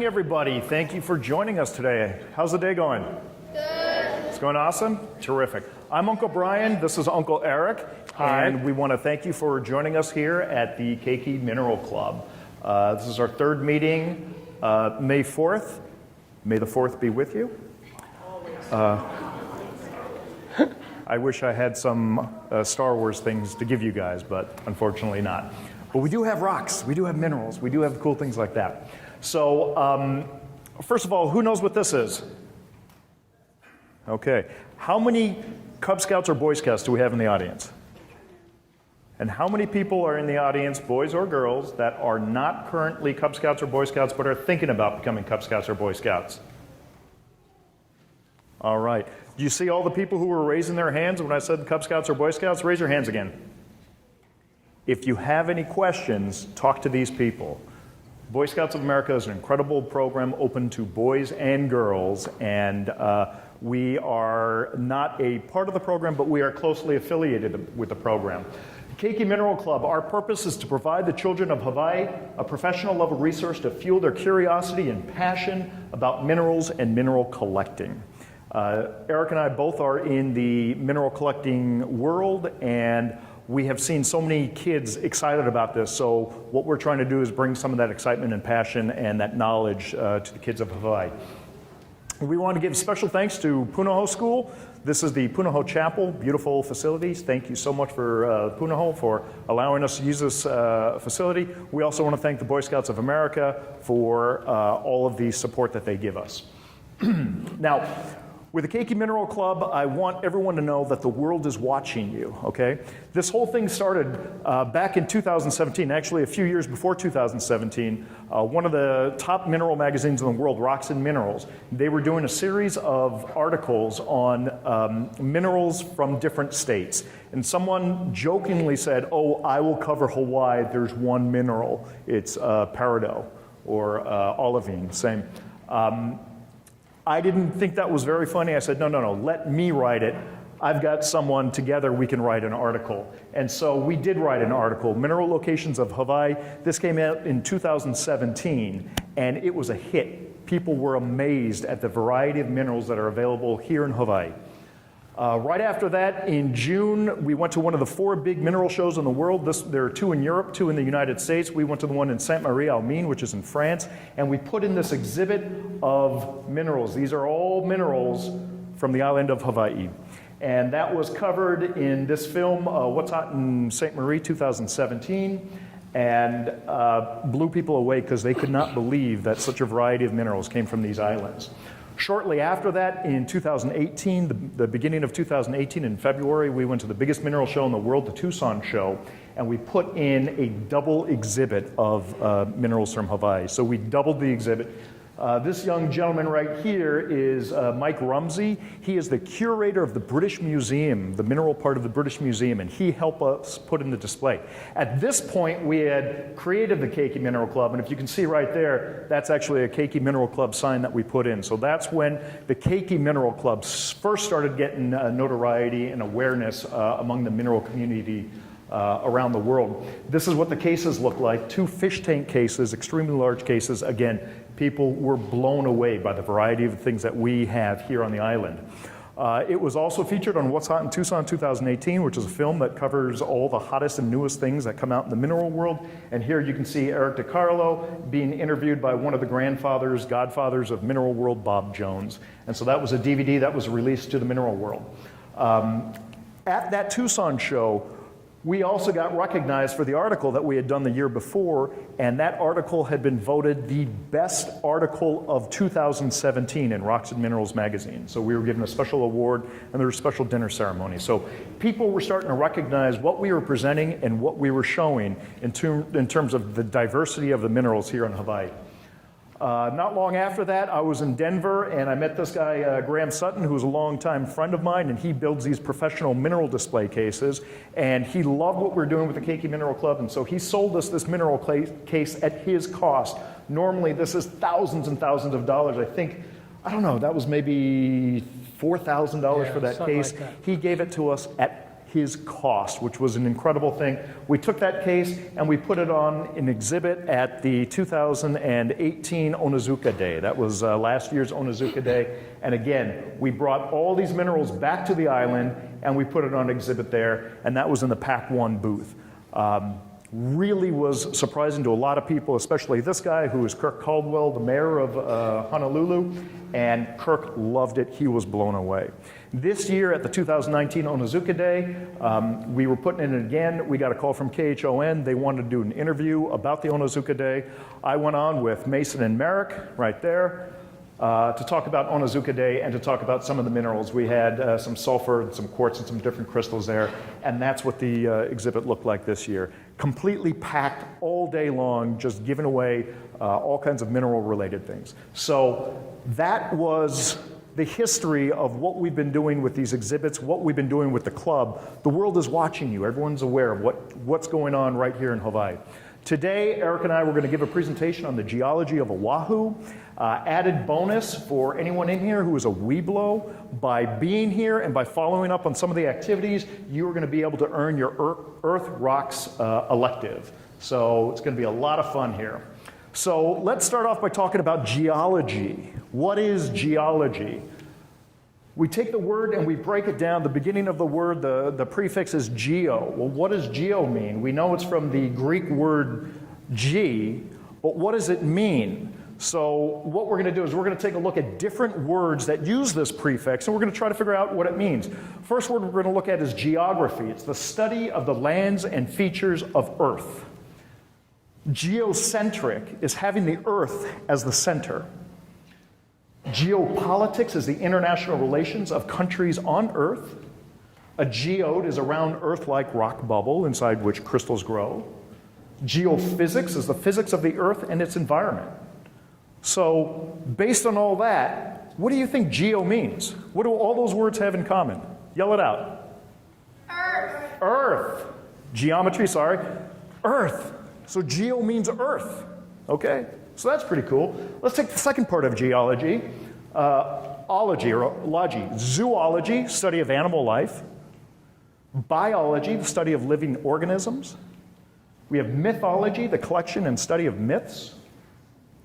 everybody. Thank you for joining us today. How's the day going? Good. It's going awesome? Terrific. I'm Uncle Brian. This is Uncle Eric. Hi. And we want to thank you for joining us here at the Keiki Mineral Club. This is our third meeting, May 4th. May the 4th be with you. I wish I had some Star Wars things to give you guys, but unfortunately not. But we do have rocks, we do have minerals, we do have cool things like that. So, first of all, who knows what this is? Okay. How many Cub Scouts or Boy Scouts do we have in the audience? And how many people are in the audience, boys or girls, that are not currently Cub Scouts or Boy Scouts, but are thinking about becoming Cub Scouts or Boy Scouts? All right. Do you see all the people who were raising their hands when I said Cub Scouts or Boy Scouts? Raise your hands again. If you have any questions, talk to these people. Boy Scouts of America is an incredible program open to boys and girls, and we are not a part of the program, but we are closely affiliated with the program. Keiki Mineral Club, our purpose is to provide the children of Hawaii a professional level resource to fuel their curiosity and passion about minerals and mineral collecting. Eric and I both are in the mineral collecting world, and we have seen so many kids excited about this. So what we're trying to do is bring some of that excitement and passion and that knowledge to the kids of Hawaii. We want to give special thanks to Punahou School. This is the Punahou Chapel, beautiful facilities. Thank you so much for Punahou for allowing us to use this facility. We also want to thank the Boy Scouts of America for all of the support that they give us. Now, with the Keiki Mineral Club, I want everyone to know that the world is watching you, okay? This whole thing started back in 2017, actually a few years before 2017. One of the top mineral magazines in the world, Rocks and Minerals, they were doing a series of articles on minerals from different states. And someone jokingly said, oh, I will cover Hawaii, there's one mineral. It's peridot or olivine, same. I didn't think that was very funny. I said, no, let me write it. I've got someone together, we can write an article. And so we did write an article, Mineral Locations of Hawaii. This came out in 2017, and it was a hit. People were amazed at the variety of minerals that are available here in Hawaii. Right after that, in June, we went to one of the 4 big mineral shows in the world. There are 2 in Europe, 2 in the United States. We went to the one in Sainte-Marie-aux-Mines, which is in France, and we put in this exhibit of minerals. These are all minerals from the island of Hawaii. And that was covered in this film, What's Hot in Sainte Marie, 2017, and blew people away because they could not believe that such a variety of minerals came from these islands. Shortly after that, in 2018, the beginning of 2018, in February, we went to the biggest mineral show in the world, the Tucson show, and we put in a double exhibit of minerals from Hawaii. So we doubled the exhibit. This young gentleman right here is Mike Rumsey. He is the curator of the British Museum, the mineral part of the British Museum, and he helped us put in the display. At this point, we had created the Keiki Mineral Club, and if you can see right there, that's actually a Keiki Mineral Club sign that we put in. So that's when the Keiki Mineral Club first started getting notoriety and awareness among the mineral community around the world. This is what the cases look like, 2 fish tank cases, extremely large cases. Again, people were blown away by the variety of things that we have here on the island. It was also featured on What's Hot in Tucson 2018, which is a film that covers all the hottest and newest things that come out in the mineral world. And here you can see Eric DiCarlo being interviewed by one of the godfathers of mineral world, Bob Jones. And so that was a DVD that was released to the mineral world. At that Tucson show, we also got recognized for the article that we had done the year before, and that article had been voted the best article of 2017 in Rocks and Minerals magazine. So we were given a special award, and there was a special dinner ceremony. So people were starting to recognize what we were presenting and what we were showing in terms of the diversity of the minerals here in Hawaii. Not long after that, I was in Denver, and I met this guy, Graham Sutton, who's a longtime friend of mine, and he builds these professional mineral display cases, and he loved what we're doing with the Keiki Mineral Club, and so he sold us this mineral case at his cost. Normally, this is thousands and thousands of dollars. I don't know, that was maybe $4,000 for that case. Like that. He gave it to us at his cost, which was an incredible thing. We took that case and we put it on an exhibit at the 2018 Onizuka Day. That was last year's Onizuka Day. And again, we brought all these minerals back to the island and we put it on exhibit there, and that was in the Pac 1 booth. Really was surprising to a lot of people, especially this guy who is Kirk Caldwell, the mayor of Honolulu, and Kirk loved it. He was blown away. This year at the 2019 Onizuka Day, we were putting it in again. We got a call from KHON. They wanted to do an interview about the Onizuka Day. I went on with Mason and Merrick right there to talk about Onizuka Day and to talk about some of the minerals. We had some sulfur and some quartz and some different crystals there, and that's what the exhibit looked like this year. Completely packed all day long, just giving away all kinds of mineral-related things. So that was the history of what we've been doing with these exhibits, what we've been doing with the club. The world is watching you. Everyone's aware of what's going on right here in Hawaii. Today, Eric and I were going to give a presentation on the geology of Oahu. Added bonus for anyone in here who is a Weeblo, by being here and by following up on some of the activities, you are going to be able to earn your Earth Rocks elective. So it's going to be a lot of fun here. So let's start off by talking about geology. What is geology? We take the word and we break it down. The beginning of the word, the prefix is geo. Well, what does geo mean? We know it's from the Greek word ge, but what does it mean? So what we're going to do is we're going to take a look at different words that use this prefix, and we're going to try to figure out what it means. First word we're going to look at is geography. It's the study of the lands and features of Earth. Geocentric is having the Earth as the center. Geopolitics is the international relations of countries on Earth. A geode is a round Earth-like rock bubble inside which crystals grow. Geophysics is the physics of the Earth and its environment. So, based on all that, what do you think geo means? What do all those words have in common? Yell it out. Earth. Earth. Geometry, sorry. Earth. So geo means Earth. Okay? So that's pretty cool. Let's take the second part of geology. Ology, or logy. Zoology, study of animal life. Biology, the study of living organisms. We have mythology, the collection and study of myths.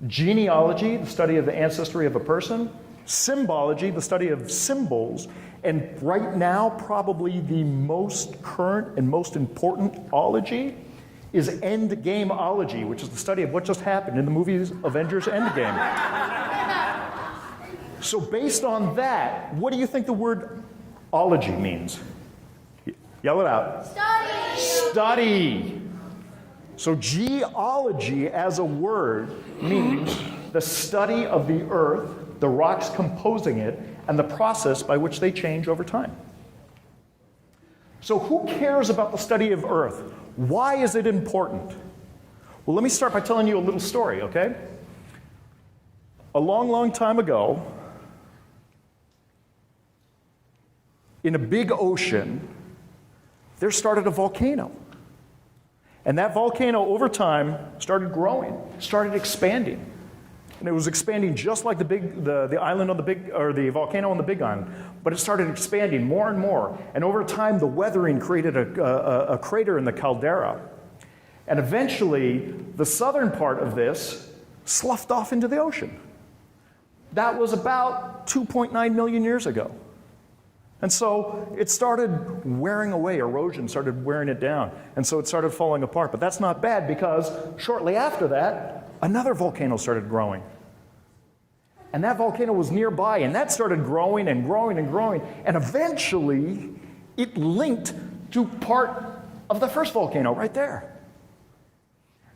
Genealogy, the study of the ancestry of a person. Symbology, the study of symbols. And right now, probably the most current and most important ology is endgameology, which is the study of what just happened in the movies Avengers Endgame. So based on that, what do you think the word ology means? Yell it out. Study. Study. So geology as a word means the study of the Earth, the rocks composing it, and the process by which they change over time. So who cares about the study of Earth? Why is it important? Well, let me start by telling you a little story, okay? A long, long time ago, in a big ocean, there started a volcano. And that volcano, over time, started growing, started expanding. And it was expanding just like the island on the big, or the volcano on the Big Island, but it started expanding more and more. And over time, the weathering created a crater in the caldera. And eventually, the southern part of this sloughed off into the ocean. That was about 2.9 million years ago. And so it started wearing away, erosion started wearing it down. And so it started falling apart. But that's not bad, because shortly after that, another volcano started growing. And that volcano was nearby, and that started growing and growing and growing. And eventually, it linked to part of the first volcano right there.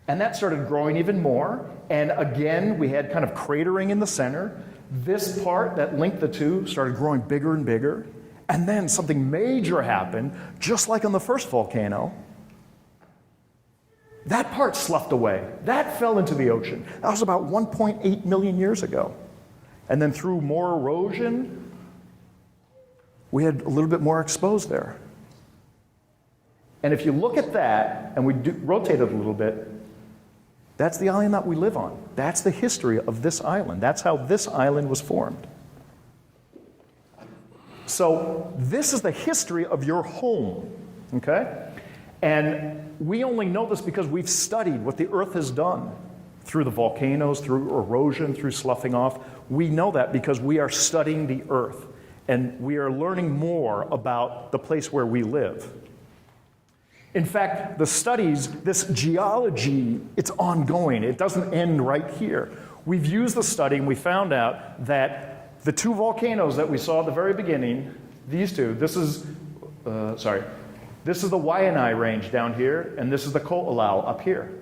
And that started growing even more. And again, we had kind of cratering in the center. This part that linked the two started growing bigger and bigger. And then something major happened, just like on the first volcano. That part sloughed away. That fell into the ocean. That was about 1.8 million years ago. And then through more erosion, we had a little bit more exposed there. And if you look at that, and we rotate it a little bit, that's the island that we live on. That's the history of this island. That's how this island was formed. So this is the history of your home. okay? And we only know this because we've studied what the Earth has done through the volcanoes, through erosion, through sloughing off. We know that because we are studying the Earth, and we are learning more about the place where we live. In fact, the studies, this geology, it's ongoing. It doesn't end right here. We've used the study and we found out that the two volcanoes that we saw at the very beginning, these two, this is the Waianae range down here, and this is the Ko'olau up here.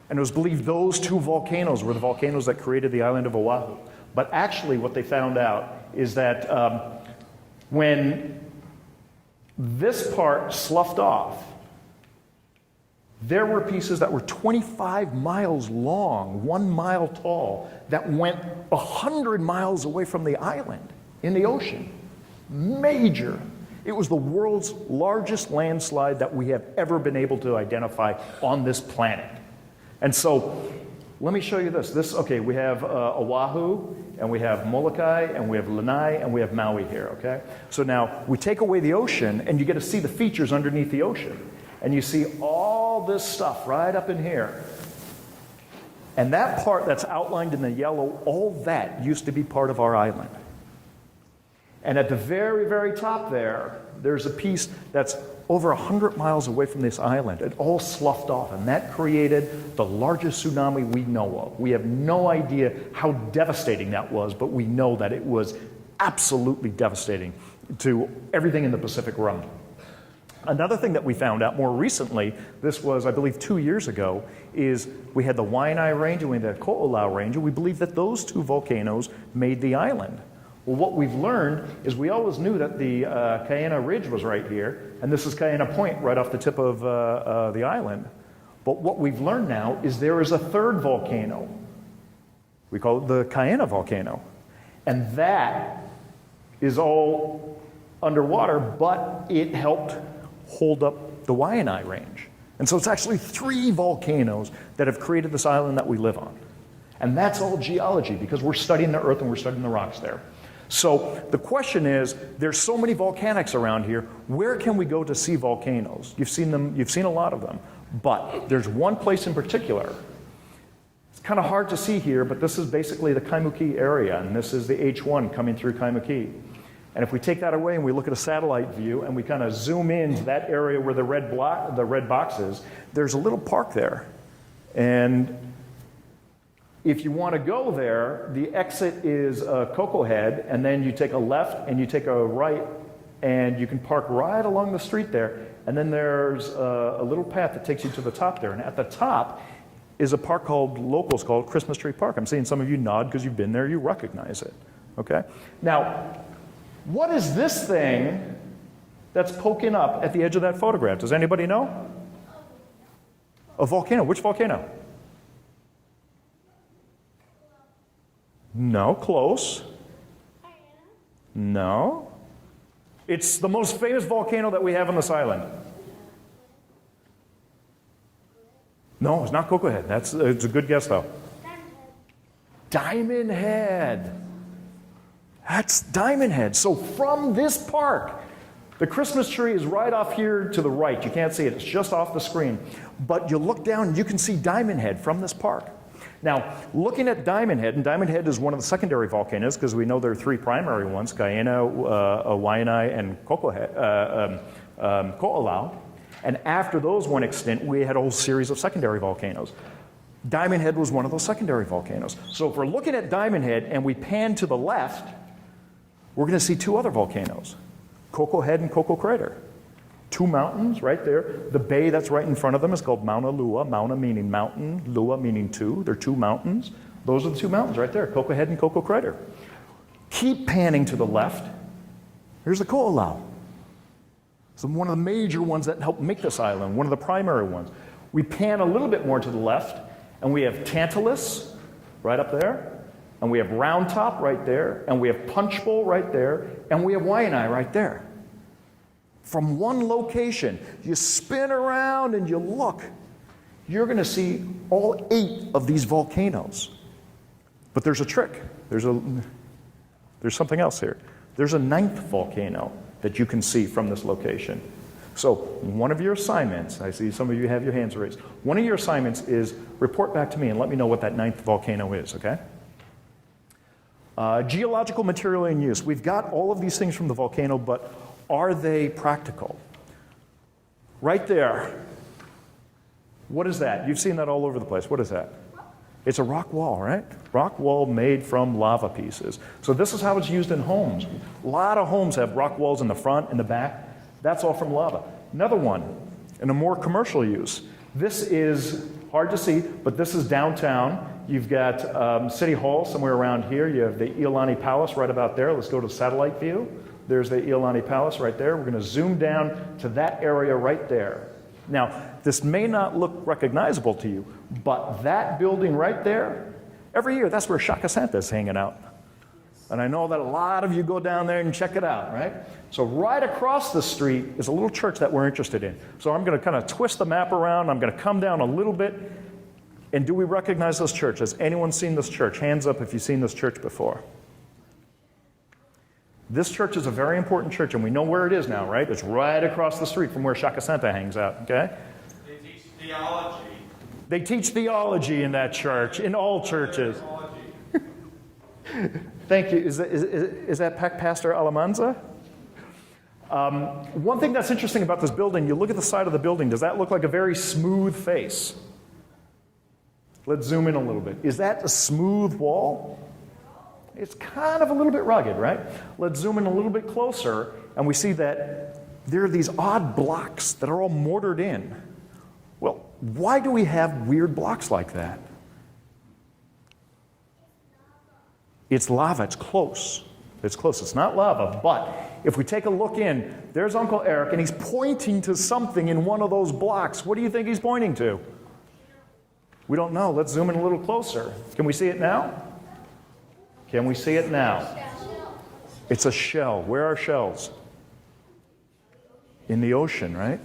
And it was believed those two volcanoes were the volcanoes that created the island of Oahu. But actually what they found out is that when this part sloughed off, there were pieces that were 25 miles long, 1 mile tall, that went 100 miles away from the island in the ocean. Major. It was the world's largest landslide that we have ever been able to identify on this planet. And so, let me show you this. Okay, we have Oahu, and we have Molokai, and we have Lanai, and we have Maui here, okay? So now, we take away the ocean, and you get to see the features underneath the ocean. And you see all this stuff right up in here. And that part that's outlined in the yellow, all that used to be part of our island. And at the very, very top there, there's a piece that's over 100 miles away from this island. It all sloughed off, and that created the largest tsunami we know of. We have no idea how devastating that was, but we know that it was absolutely devastating to everything in the Pacific Rim. Another thing that we found out more recently, this was, I believe, 2 years ago, is we had the Waianae Range and we had the Ko'olau Range, and we believe that those two volcanoes made the island. Well, what we've learned is we always knew that the Kaena Ridge was right here, and this is Kaena Point right off the tip of the island. But what we've learned now is there is a third volcano. We call it the Kaena volcano. And that is all underwater, but it helped hold up the Waianae Range. And so it's actually 3 volcanoes that have created this island that we live on. And that's all geology, because we're studying the Earth and we're studying the rocks there. So the question is, there's so many volcanics around here, where can we go to see volcanoes? You've seen them, you've seen a lot of them, but there's one place in particular. It's kind of hard to see here, but this is basically the Kaimuki area, and this is the H1 coming through Kaimuki. And if we take that away and we look at a satellite view and we kind of zoom into that area where the red box is, there's a little park there. And if you want to go there, the exit is Cocoa Head, and then you take a left and you take a right, and you can park right along the street there. And then there's a little path that takes you to the top there. And at the top is a park locals called Christmas Tree Park. I'm seeing some of you nod because you've been there, you recognize it. Okay? Now, what is this thing that's poking up at the edge of that photograph? Does anybody know? A volcano. Which volcano? No, close. No. It's the most famous volcano that we have on this island. No, it's not Cocoa Head. It's a good guess, though. Diamond Head. That's Diamond Head. So from this park, the Christmas tree is right off here to the right. You can't see it. It's just off the screen. But you look down and you can see Diamond Head from this park. Now, looking at Diamond Head, and Diamond Head is one of the secondary volcanoes because we know there are 3 primary ones, Kaena, Waianae, and Ko'olau. And after those went extinct, we had a whole series of secondary volcanoes. Diamond Head was one of those secondary volcanoes. So if we're looking at Diamond Head and we pan to the left, we're going to see 2 other volcanoes, Cocoa Head and Cocoa Crater. 2 mountains right there. The bay that's right in front of them is called Mauna Lua. Mauna meaning mountain, Lua meaning 2. They're 2 mountains. Those are the 2 mountains right there, Cocoa Head and Cocoa Crater. Keep panning to the left. Here's the Ko'olau. It's one of the major ones that helped make this island, one of the primary ones. We pan a little bit more to the left, and we have Tantalus right up there, and we have Round Top right there, and we have Punch Bowl right there, and we have Waianae right there. From one location, you spin around and you look, you're going to see all 8 of these volcanoes. But there's a trick. There's something else here. There's a 9th volcano that you can see from this location. So one of your assignments, I see some of you have your hands raised, one of your assignments is report back to me and let me know what that 9th volcano is, okay? Geological material in use. We've got all of these things from the volcano, but are they practical? Right there. What is that? You've seen that all over the place. What is that? It's a rock wall, right? Rock wall made from lava pieces. So this is how it's used in homes. A lot of homes have rock walls in the front and the back. That's all from lava. Another one, in a more commercial use. This is hard to see, but this is downtown. You've got City Hall somewhere around here. You have the Iolani Palace right about there. Let's go to satellite view. There's the Iolani Palace right there. We're going to zoom down to that area right there. Now, this may not look recognizable to you, but that building right there, every year, that's where Shaka Santa is hanging out. And I know that a lot of you go down there and check it out, right? So right across the street is a little church that we're interested in. So I'm going to kind of twist the map around. I'm going to come down a little bit. And do we recognize this church? Has anyone seen this church? Hands up if you've seen this church before. This church is a very important church, and we know where it is now, right? It's right across the street from where Shaka Santa hangs out, okay? They teach theology. They teach theology in that church, in all churches. Thank you. Is that Pastor Alamanza? One thing that's interesting about this building, you look at the side of the building, does that look like a very smooth face? Let's zoom in a little bit. Is that a smooth wall? It's kind of a little bit rugged, right? Let's zoom in a little bit closer, and we see that there are these odd blocks that are all mortared in. Well, why do we have weird blocks like that? It's lava. It's close. It's close. It's not lava, but if we take a look in, there's Uncle Eric, and he's pointing to something in one of those blocks. What do you think he's pointing to? We don't know. Let's zoom in a little closer. Can we see it now? Can we see it now? It's a shell. Where are shells? In the ocean, right?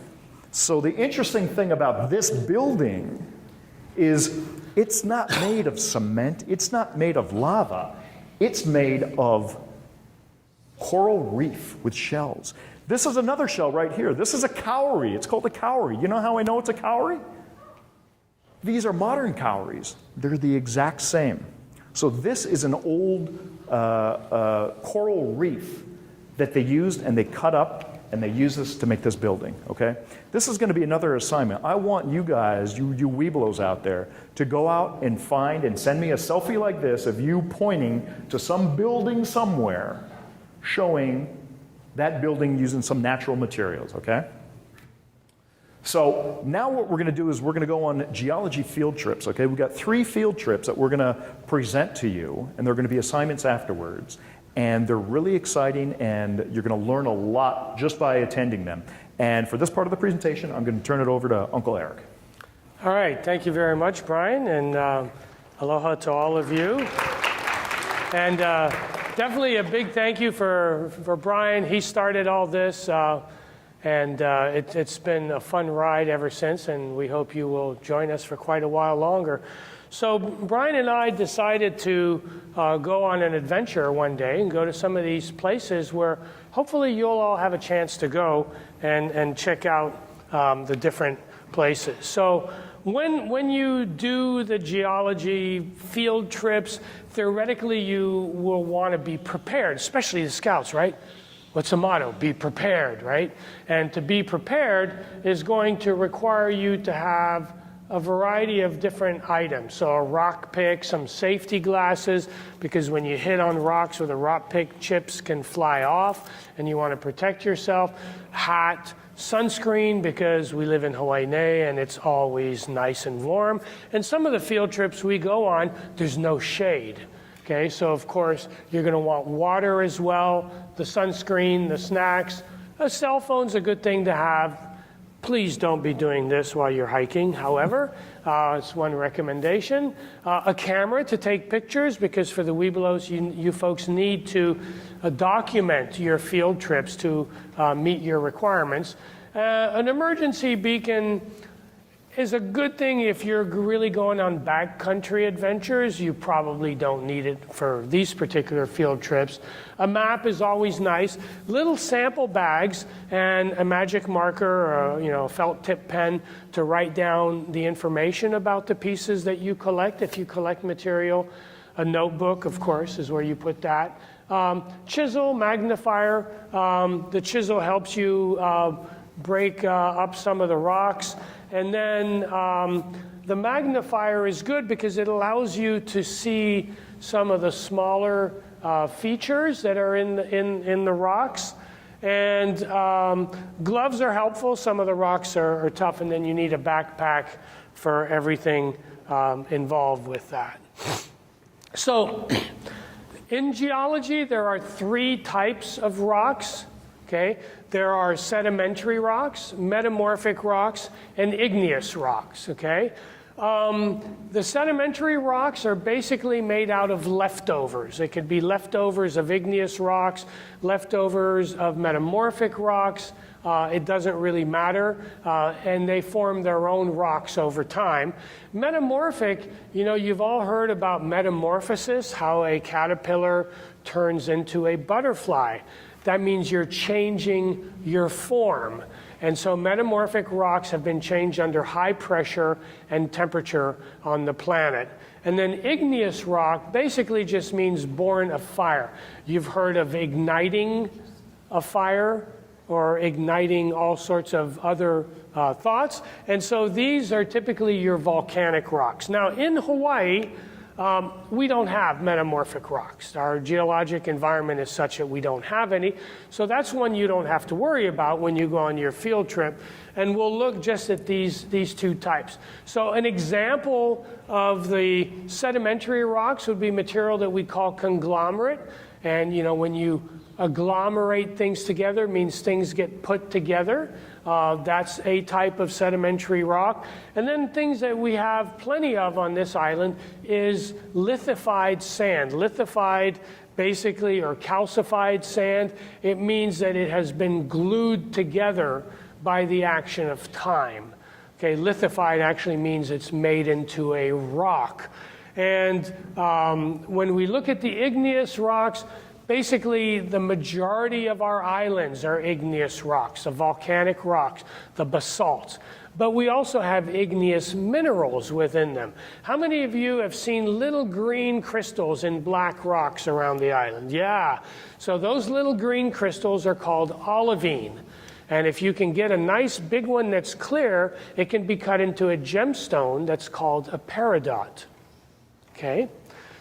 So the interesting thing about this building is it's not made of cement. It's not made of lava. It's made of coral reef with shells. This is another shell right here. This is a cowrie. It's called a cowrie. You know how I know it's a cowrie? These are modern cowries. They're the exact same. So this is an old coral reef that they used and they cut up and they use this to make this building, okay? This is going to be another assignment. I want you guys, you Webelos out there, to go out and find and send me a selfie like this of you pointing to some building somewhere showing that building using some natural materials, okay? So now what we're going to do is we're going to go on geology field trips, okay? We've got 3 field trips that we're going to present to you, and they're going to be assignments afterwards. And they're really exciting, and you're going to learn a lot just by attending them. And for this part of the presentation, I'm going to turn it over to Uncle Eric. All right, thank you very much, Brian, and aloha to all of you. And definitely a big thank you for Brian. He started all this. And it's been a fun ride ever since, and we hope you will join us for quite a while longer. So Brian and I decided to go on an adventure one day and go to some of these places where hopefully you'll all have a chance to go and check out the different places. So when you do the geology field trips, theoretically you will want to be prepared, especially the scouts, right? What's the motto? Be prepared, right? And to be prepared is going to require you to have a variety of different items. So a rock pick, some safety glasses, because when you hit on rocks with a rock pick, chips can fly off, and you want to protect yourself. Hat, sunscreen, because we live in Hawai'i and it's always nice and warm. And some of the field trips we go on, there's no shade. Okay, so of course you're going to want water as well, the sunscreen, the snacks. A cell phone's a good thing to have. Please don't be doing this while you're hiking, however. It's one recommendation. A camera to take pictures, because for the Webelos, you folks need to document your field trips to meet your requirements. An emergency beacon is a good thing if you're really going on backcountry adventures. You probably don't need it for these particular field trips. A map is always nice. Little sample bags and a magic marker or a felt tip pen to write down the information about the pieces that you collect. If you collect material, a notebook, of course, is where you put that. Chisel, magnifier. The chisel helps you break up some of the rocks. And then the magnifier is good because it allows you to see some of the smaller features that are in the rocks. And gloves are helpful. Some of the rocks are tough, and then you need a backpack for everything involved with that. So in geology, there are 3 types of rocks. Okay? There are sedimentary rocks, metamorphic rocks, and igneous rocks. Okay? The sedimentary rocks are basically made out of leftovers. It could be leftovers of igneous rocks, leftovers of metamorphic rocks. It doesn't really matter, and they form their own rocks over time. Metamorphic, you've all heard about metamorphosis, how a caterpillar turns into a butterfly. That means you're changing your form. And so metamorphic rocks have been changed under high pressure and temperature on the planet. And then igneous rock basically just means born of fire. You've heard of igniting a fire or igniting all sorts of other thoughts. And so these are typically your volcanic rocks. Now in Hawaii, we don't have metamorphic rocks. Our geologic environment is such that we don't have any. So that's one you don't have to worry about when you go on your field trip. And we'll look just at these 2 types. So an example of the sedimentary rocks would be material that we call conglomerate. And when you agglomerate things together, it means things get put together. That's a type of sedimentary rock. And then things that we have plenty of on this island is lithified sand. Lithified basically, or calcified sand, it means that it has been glued together by the action of time. Okay, lithified actually means it's made into a rock. And when we look at the igneous rocks, basically, the majority of our islands are igneous rocks, the volcanic rocks, the basalts. But we also have igneous minerals within them. How many of you have seen little green crystals in black rocks around the island? Yeah. So those little green crystals are called olivine. And if you can get a nice big one that's clear, it can be cut into a gemstone that's called a peridot. Okay?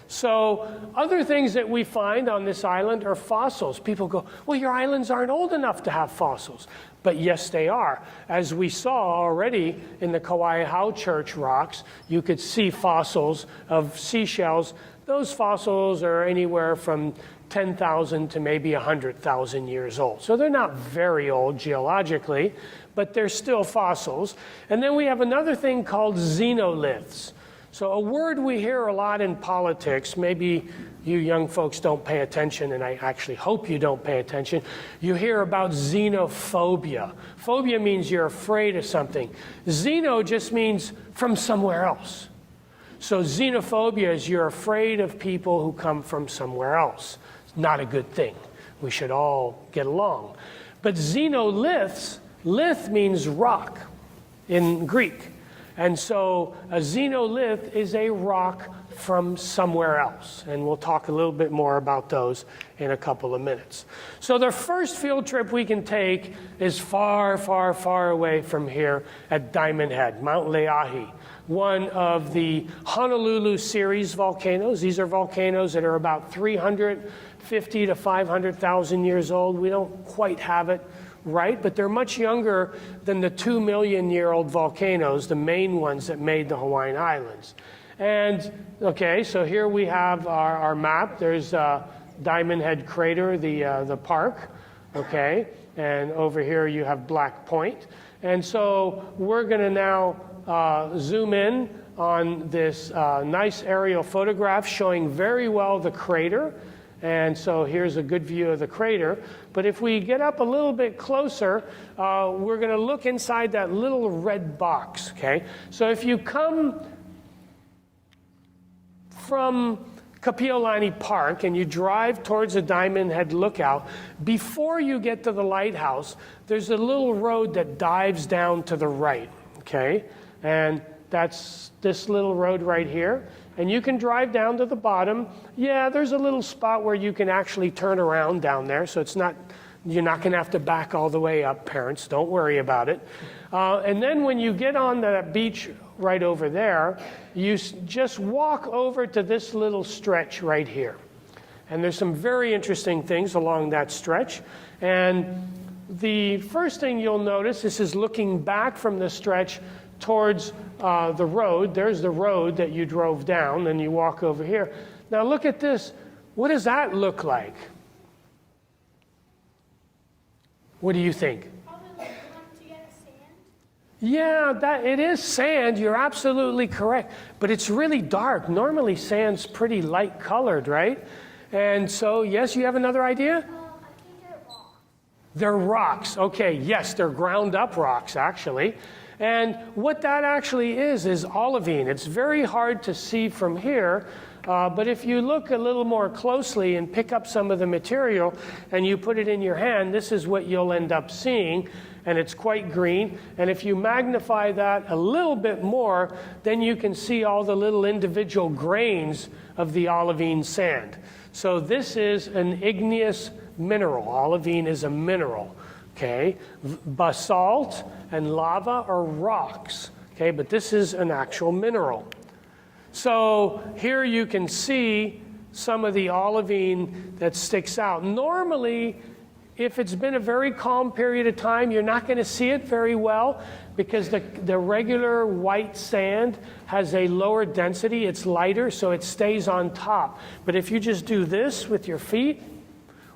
So other things that we find on this island are fossils. People go, well, your islands aren't old enough to have fossils. But yes, they are. As we saw already in the Kauai Church rocks, you could see fossils of seashells. Those fossils are anywhere from 10,000 to maybe 100,000 years old. So they're not very old geologically, but they're still fossils. And then we have another thing called xenoliths. So a word we hear a lot in politics, maybe you young folks don't pay attention, and I actually hope you don't pay attention. You hear about xenophobia. Phobia means you're afraid of something. Xeno just means from somewhere else. So xenophobia is you're afraid of people who come from somewhere else. It's not a good thing. We should all get along. But xenoliths, lith means rock in Greek. And so a xenolith is a rock from somewhere else. And we'll talk a little bit more about those in a couple of minutes. So the first field trip we can take is far, far, far away from here at Diamond Head, Mount Leahi, one of the Honolulu series volcanoes. These are volcanoes that are about 350 to 500,000 years old. We don't quite have it right, but they're much younger than the 2-million-year-old volcanoes, the main ones that made the Hawaiian Islands. And, okay, so here we have our map. There's Diamond Head Crater, the park, okay? And over here you have Black Point. And so we're going to now zoom in on this nice aerial photograph showing very well the crater. And so here's a good view of the crater. But if we get up a little bit closer, we're going to look inside that little red box, okay? So if you come from Kapiolani Park and you drive towards the Diamond Head Lookout, before you get to the lighthouse, there's a little road that dives down to the right, okay? And that's this little road right here. And you can drive down to the bottom. Yeah, there's a little spot where you can actually turn around down there, so it's not, you're not going to have to back all the way up, parents. Don't worry about it. And then when you get on that beach right over there, you just walk over to this little stretch right here. And there's some very interesting things along that stretch. And the first thing you'll notice, this is looking back from the stretch towards the road. There's the road that you drove down, and you walk over here. Now look at this. What does that look like? What do you think? Probably like to get sand. Yeah, it is sand. You're absolutely correct. But it's really dark. Normally sand's pretty light colored, right? And so, yes, you have another idea? I think they're rocks. They're rocks. Okay, yes, they're ground up rocks, actually. And what that actually is olivine. It's very hard to see from here, but if you look a little more closely and pick up some of the material and you put it in your hand, this is what you'll end up seeing, and it's quite green. And if you magnify that a little bit more, then you can see all the little individual grains of the olivine sand. So this is an igneous mineral. Olivine is a mineral. Okay, basalt and lava are rocks, okay, but this is an actual mineral. So here you can see some of the olivine that sticks out. Normally, if it's been a very calm period of time, you're not going to see it very well because the regular white sand has a lower density. It's lighter, so it stays on top. But if you just do this with your feet,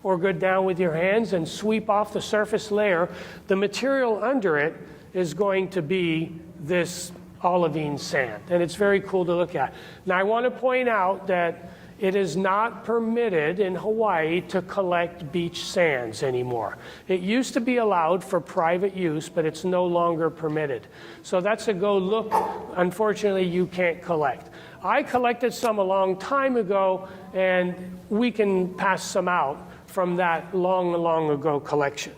or go down with your hands and sweep off the surface layer, the material under it is going to be this olivine sand. And it's very cool to look at. Now, I want to point out that it is not permitted in Hawaii to collect beach sands anymore. It used to be allowed for private use, but it's no longer permitted. So that's a go look. Unfortunately, you can't collect. I collected some a long time ago, and we can pass some out from that long ago collection.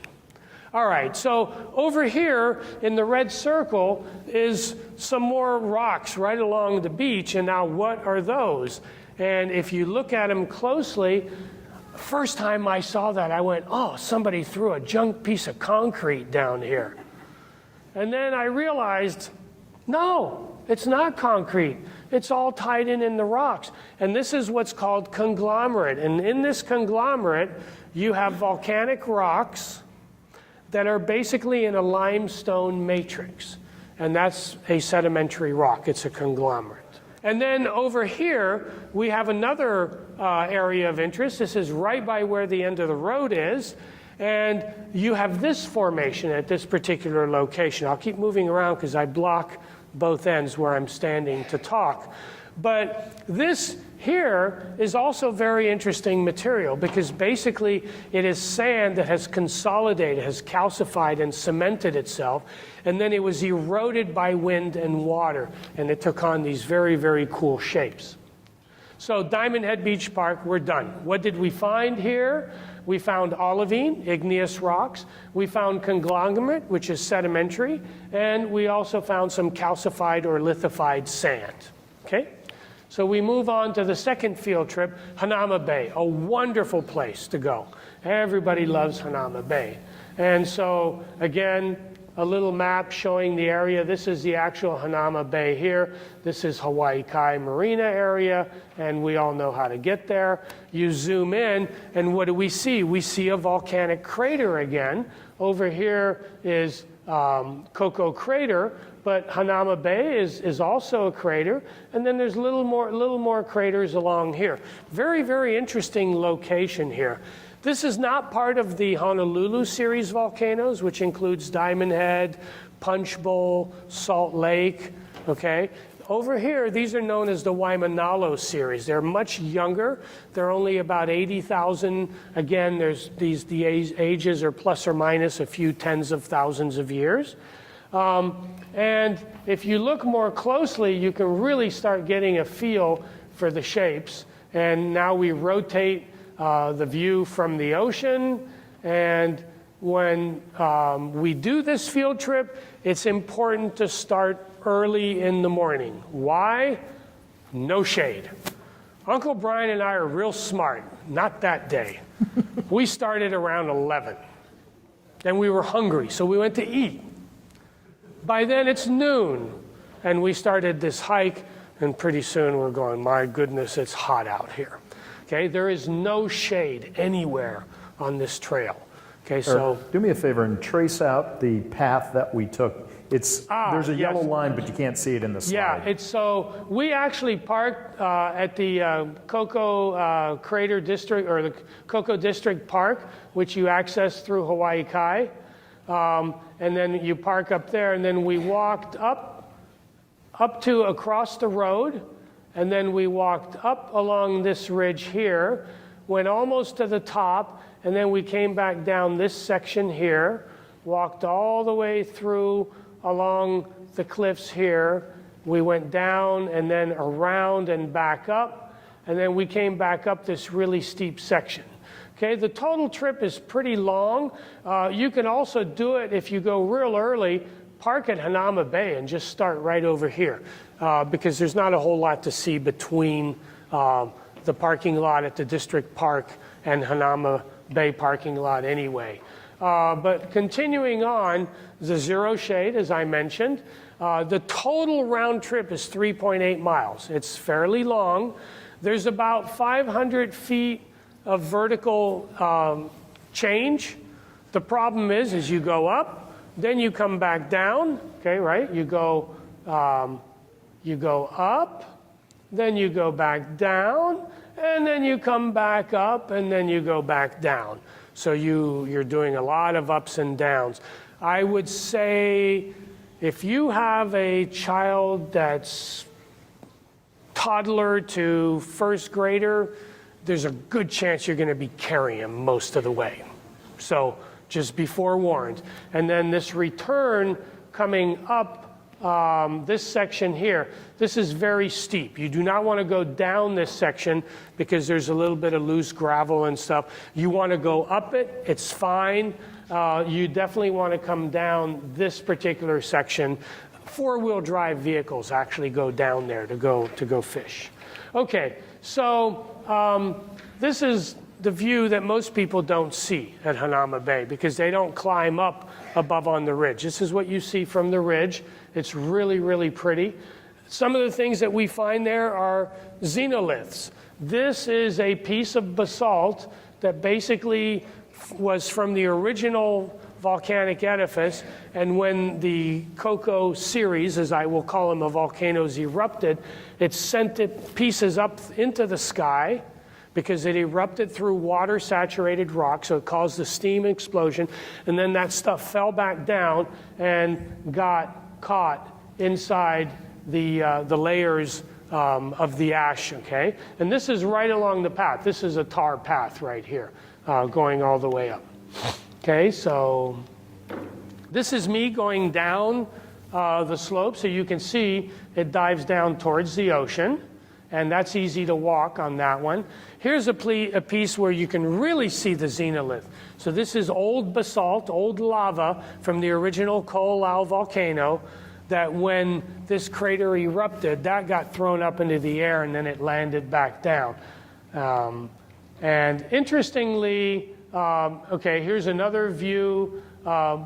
All right, so over here in the red circle is some more rocks right along the beach, and now what are those? And if you look at them closely, first time I saw that, I went, oh, somebody threw a junk piece of concrete down here. And then I realized, no, it's not concrete. It's all tied in the rocks. And this is what's called conglomerate. And in this conglomerate, you have volcanic rocks that are basically in a limestone matrix. And that's a sedimentary rock. It's a conglomerate. And then over here, we have another area of interest. This is right by where the end of the road is. And you have this formation at this particular location. I'll keep moving around because I block both ends where I'm standing to talk. But this here is also very interesting material because basically it is sand that has consolidated, has calcified and cemented itself, and then it was eroded by wind and water, and it took on these very, very cool shapes. So Diamond Head Beach Park, we're done. What did we find here? We found olivine, igneous rocks. We found conglomerate, which is sedimentary. And we also found some calcified or lithified sand. Okay? So we move on to the second field trip, Hanauma Bay, a wonderful place to go. Everybody loves Hanauma Bay. And so, again, a little map showing the area. This is the actual Hanauma Bay here. This is Hawai'i Marina area, and we all know how to get there. You zoom in, and what do we see? We see a volcanic crater again. Over here is Koko Crater, but Hanauma Bay is also a crater, and then there's little more craters along here. Very, very interesting location here. This is not part of the Honolulu series volcanoes, which includes Diamond Head, Punch Bowl, Salt Lake, okay? over here, these are known as the Waimanalo series. They're much younger. They're only about 80,000. Again, the ages are plus or minus a few tens of thousands of years. And if you look more closely, you can really start getting a feel for the shapes. And now we rotate the view from the ocean. And when we do this field trip, it's important to start early in the morning. Why? No shade. Uncle Brian and I are real smart. Not that day. We started around 11. And we were hungry, so we went to eat. By then it's noon. And we started this hike, and pretty soon we're going, my goodness, it's hot out here. Okay, there is no shade anywhere on this trail. Okay, so do me a favor and trace out the path that we took. There's a yellow line, but you can't see it in the slide. Yeah, so we actually parked at the Cocoa Crater District, or the Cocoa District Park, which you access through Hawai'i. And then you park up there, and then we walked up to across the road, and then we walked up along this ridge here, went almost to the top, and then we came back down this section here, walked all the way through along the cliffs here. We went down and then around and back up, and then we came back up this really steep section. Okay, the total trip is pretty long. You can also do it if you go real early, park at Hanauma Bay and just start right over here because there's not a whole lot to see between the parking lot at the district park and Hanauma Bay parking lot anyway. But continuing on, the zero shade, as I mentioned, the total round trip is 3.8 miles. It's fairly long. There's about 500 feet of vertical change. The problem is you go up, then you come back down, okay, right? You go up, then you go back down, and then you come back up, and then you go back down. So you're doing a lot of ups and downs. I would say if you have a child that's toddler to first grader, there's a good chance you're going to be carrying him most of the way. So just be forewarned. And then this return coming up this section here, this is very steep. You do not want to go down this section because there's a little bit of loose gravel and stuff. You want to go up it, it's fine. You definitely want to come down this particular section. Four-wheel drive vehicles actually go down there to go fish. Okay, so this is the view that most people don't see at Hanauma Bay because they don't climb up above on the ridge. This is what you see from the ridge. It's really, really pretty. Some of the things that we find there are xenoliths. This is a piece of basalt that basically was from the original volcanic edifice, and when the Cocoa series, as I will call them, of volcanoes erupted, it sent pieces up into the sky because it erupted through water-saturated rock, so it caused a steam explosion, and then that stuff fell back down and got caught inside the layers of the ash, okay? And this is right along the path. This is a tar path right here, going all the way up. Okay, so this is me going down the slope, so you can see it dives down towards the ocean, and that's easy to walk on that one. Here's a piece where you can really see the xenolith. So this is old basalt, old lava from the original Ko'olau volcano that when this crater erupted, that got thrown up into the air and then it landed back down. And interestingly, okay, here's another view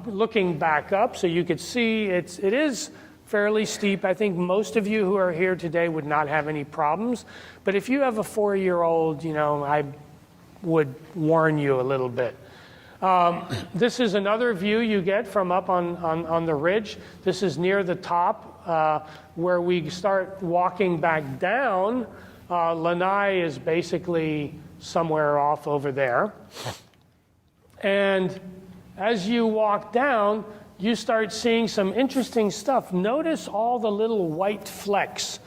looking back up. So you could see it is fairly steep. I think most of you who are here today would not have any problems. But if you have a 4-year-old, you know, I would warn you a little bit. This is another view you get from up on the ridge. This is near the top where we start walking back down. Lanai is basically somewhere off over there. And as you walk down, you start seeing some interesting stuff. Notice all the little white flecks.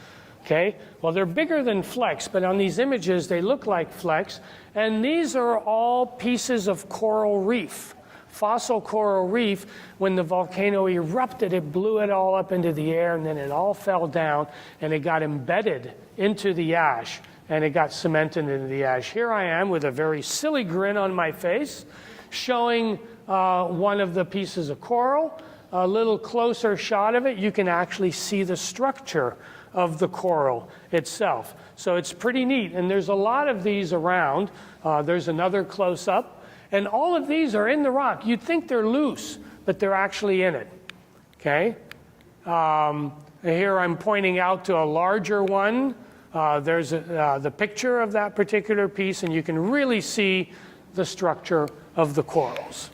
Okay, well, they're bigger than flecks, but on these images, they look like flecks. And these are all pieces of coral reef, fossil coral reef. When the volcano erupted, it blew it all up into the air, and then it all fell down, and it got embedded into the ash, and it got cemented into the ash. Here I am with a very silly grin on my face, showing one of the pieces of coral. A little closer shot of it, you can actually see the structure of the coral itself. So it's pretty neat, and there's a lot of these around. There's another close-up, and all of these are in the rock. You'd think they're loose, but they're actually in it, okay? Here I'm pointing out to a larger one. There's the picture of that particular piece, and you can really see the structure of the corals.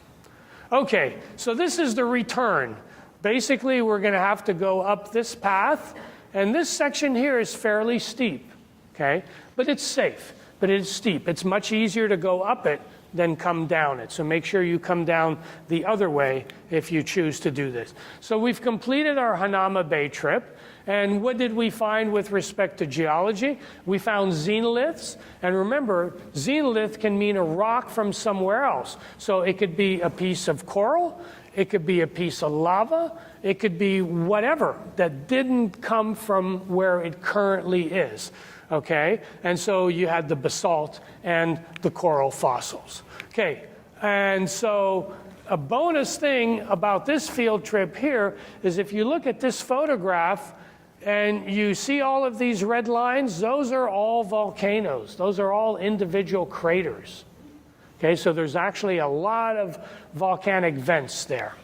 Okay, so this is the return. Basically, we're going to have to go up this path, and this section here is fairly steep, okay? But it's safe, but it's steep. It's much easier to go up it than come down it. So make sure you come down the other way if you choose to do this. So we've completed our Hanauma Bay trip. And what did we find with respect to geology? We found xenoliths. And remember, xenolith can mean a rock from somewhere else. So it could be a piece of coral. It could be a piece of lava. It could be whatever that didn't come from where it currently is. Okay? And so you had the basalt and the coral fossils. Okay, and so a bonus thing about this field trip here is if you look at this photograph and you see all of these red lines, those are all volcanoes. Those are all individual craters. Okay, so there's actually a lot of volcanic vents there.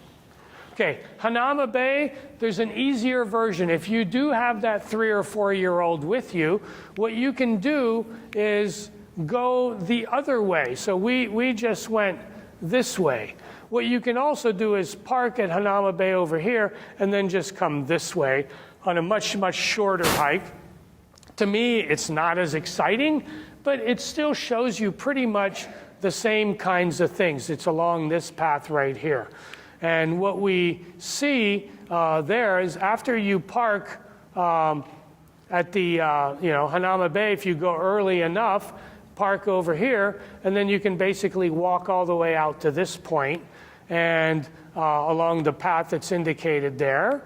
Okay, Hanauma Bay, there's an easier version. If you do have that 3 or 4-year-old with you, what you can do is go the other way. So we just went this way. What you can also do is park at Hanauma Bay over here and then just come this way on a much, much shorter hike. To me, it's not as exciting, but it still shows you pretty much the same kinds of things. It's along this path right here. And what we see there is after you park at the Hanauma Bay, if you go early enough, park over here, and then you can basically walk all the way out to this point and along the path that's indicated there.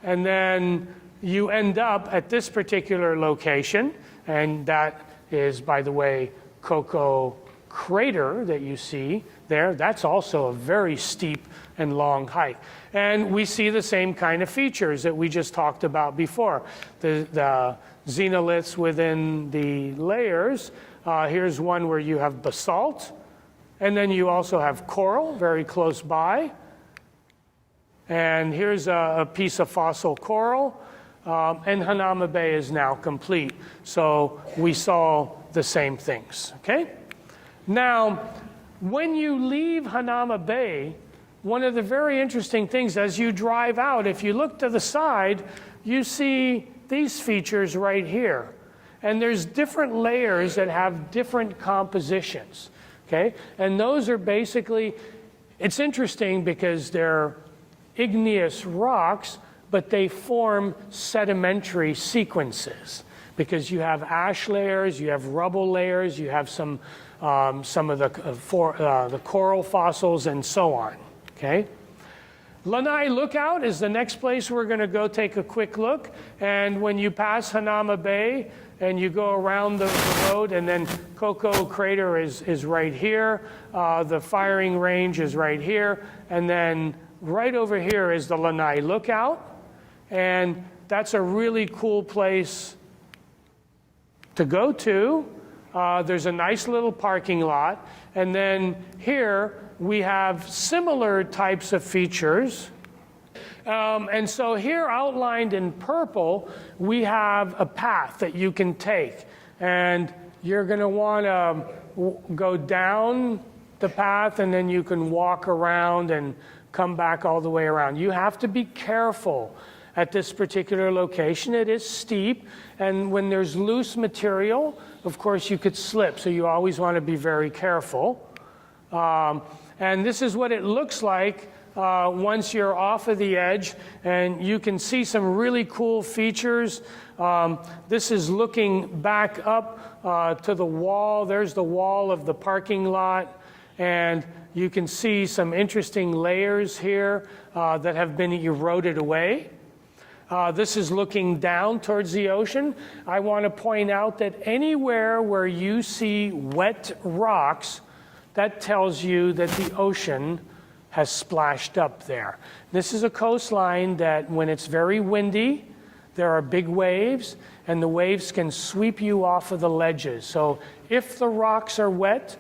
And then you end up at this particular location, and that is, by the way, Coco Crater that you see there. That's also a very steep and long hike. And we see the same kind of features that we just talked about before. The xenoliths within the layers. Here's one where you have basalt, and then you also have coral very close by. And here's a piece of fossil coral, and Hanauma Bay is now complete. So we saw the same things, okay? Now, when you leave Hanauma Bay, one of the very interesting things as you drive out, if you look to the side, you see these features right here. And there's different layers that have different compositions, okay? And those are basically, it's interesting because they're igneous rocks, but they form sedimentary sequences because you have ash layers, you have rubble layers, you have some of the coral fossils and so on, okay? Lanai Lookout is the next place we're going to go take a quick look. And when you pass Hanauma Bay and you go around the road, and then Coco Crater is right here, the firing range is right here, and then right over here is the Lanai Lookout. And that's a really cool place to go to. There's a nice little parking lot. And then here we have similar types of features. And so here outlined in purple, we have a path that you can take. And you're going to want to go down the path, and then you can walk around and come back all the way around. You have to be careful at this particular location. It is steep, and when there's loose material, of course, you could slip, so you always want to be very careful. And this is what it looks like once you're off of the edge, and you can see some really cool features. This is looking back up to the wall. There's the wall of the parking lot, and you can see some interesting layers here that have been eroded away. This is looking down towards the ocean. I want to point out that anywhere where you see wet rocks, that tells you that the ocean has splashed up there. This is a coastline that when it's very windy, there are big waves, and the waves can sweep you off of the ledges. So if the rocks are wet,